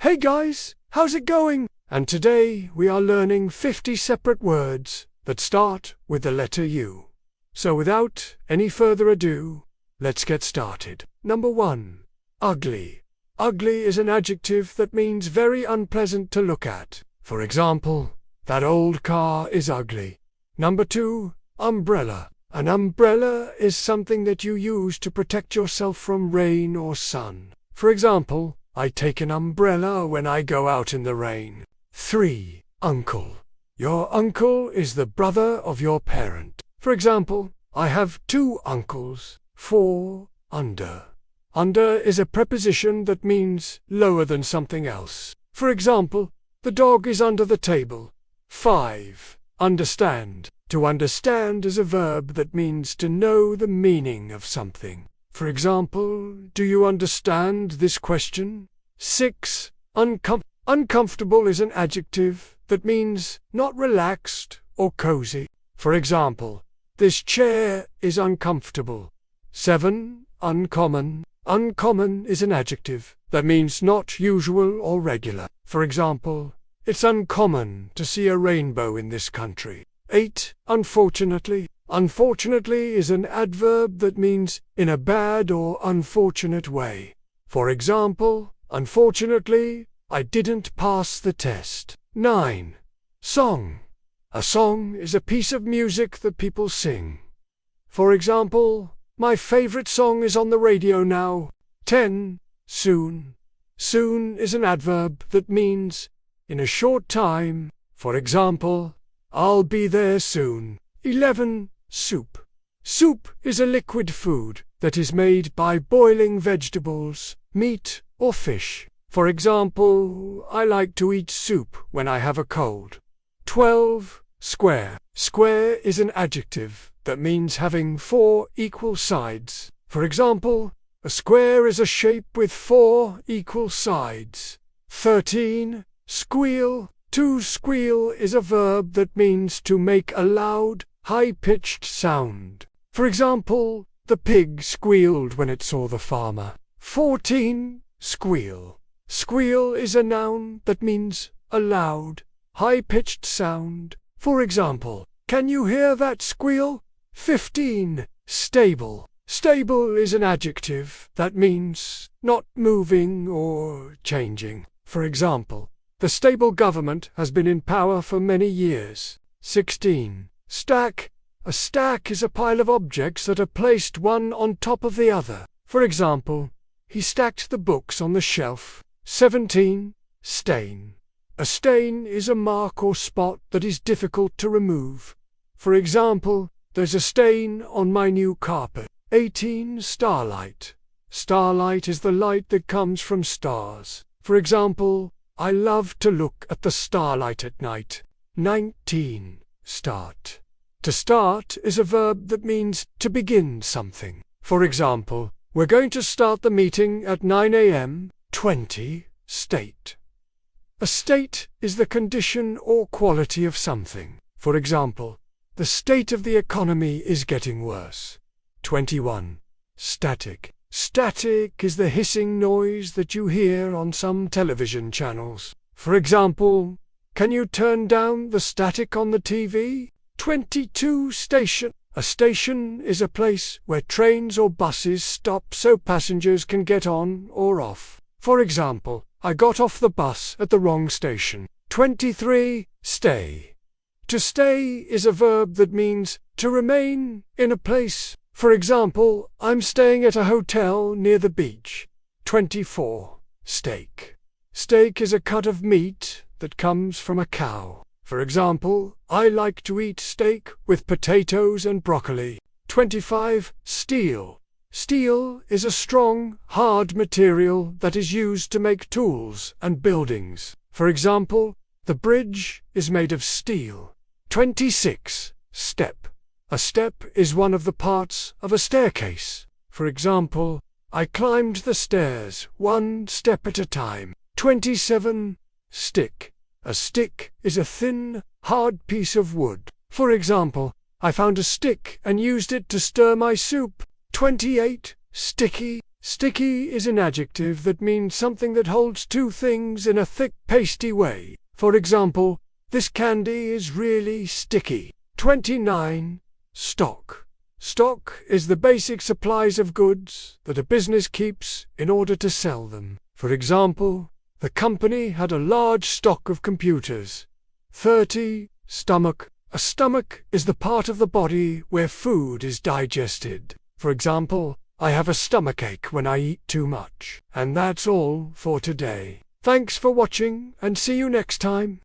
Hey guys, how's it going? And today we are learning 50 separate words that start with the letter U. So without any further ado, let's get started. Number 1. Ugly. Ugly is an adjective that means very unpleasant to look at. For example, that old car is ugly. Number 2. Umbrella. An umbrella is something that you use to protect yourself from rain or sun. For example, I take an umbrella when I go out in the rain. 3. Uncle. Your uncle is the brother of your parent. For example, I have 2 uncles. 4. Under. Under is a preposition that means lower than something else. For example, the dog is under the table. 5. Understand. To understand is a verb that means to know the meaning of something. For example, do you understand this question? 6. Uncomfortable is an adjective that means not relaxed or cozy. For example, this chair is uncomfortable. 7. Uncommon. Uncommon is an adjective that means not usual or regular. For example, it's uncommon to see a rainbow in this country. 8. Unfortunately. Unfortunately is an adverb that means in a bad or unfortunate way. For example, unfortunately, I didn't pass the test. 9. Song. A song is a piece of music that people sing. For example, my favorite song is on the radio now. 10. Soon. Soon is an adverb that means in a short time. For example, I'll be there soon. 11. Soup. Soup is a liquid food that is made by boiling vegetables, meat, or fish. For example, I like to eat soup when I have a cold. 12. Square. Square is an adjective that means having 4 equal sides. For example, a square is a shape with 4 equal sides. 13. Squeal. To squeal is a verb that means to make a loud, high-pitched sound. For example, the pig squealed when it saw the farmer. 14. Squeal. Squeal is a noun that means a loud, high-pitched sound. For example, can you hear that squeal? 15. Stable. Stable is an adjective that means not moving or changing. For example, the stable government has been in power for many years. 16. Stack. A stack is a pile of objects that are placed one on top of the other. For example, he stacked the books on the shelf. 17. Stain. A stain is a mark or spot that is difficult to remove. For example, there's a stain on my new carpet. 18. Starlight. Starlight is the light that comes from stars. For example, I love to look at the starlight at night. 19. Start. To start is a verb that means to begin something. For example, we're going to start the meeting at 9 a.m. 20. State. A state is the condition or quality of something. For example, the state of the economy is getting worse. 21. Static. Static is the hissing noise that you hear on some television channels. For example, can you turn down the static on the TV? 22. Station. A station is a place where trains or buses stop so passengers can get on or off. For example, I got off the bus at the wrong station. 23. Stay. To stay is a verb that means to remain in a place. For example, I'm staying at a hotel near the beach. 24. Steak. Steak is a cut of meat that comes from a cow. For example, I like to eat steak with potatoes and broccoli. 25. Steel. Steel is a strong, hard material that is used to make tools and buildings. For example, the bridge is made of steel. 26. Step. A step is one of the parts of a staircase. For example, I climbed the stairs 1 step at a time. 27. Stick. A stick is a thin, hard piece of wood. For example, I found a stick and used it to stir my soup. 28. Sticky. Sticky is an adjective that means something that holds two things in a thick, pasty way. For example, this candy is really sticky. 29. Stock. Stock is the basic supplies of goods that a business keeps in order to sell them. For example, the company had a large stock of computers. 30. Stomach. A stomach is the part of the body where food is digested. For example, I have a stomachache when I eat too much. And that's all for today. Thanks for watching and see you next time.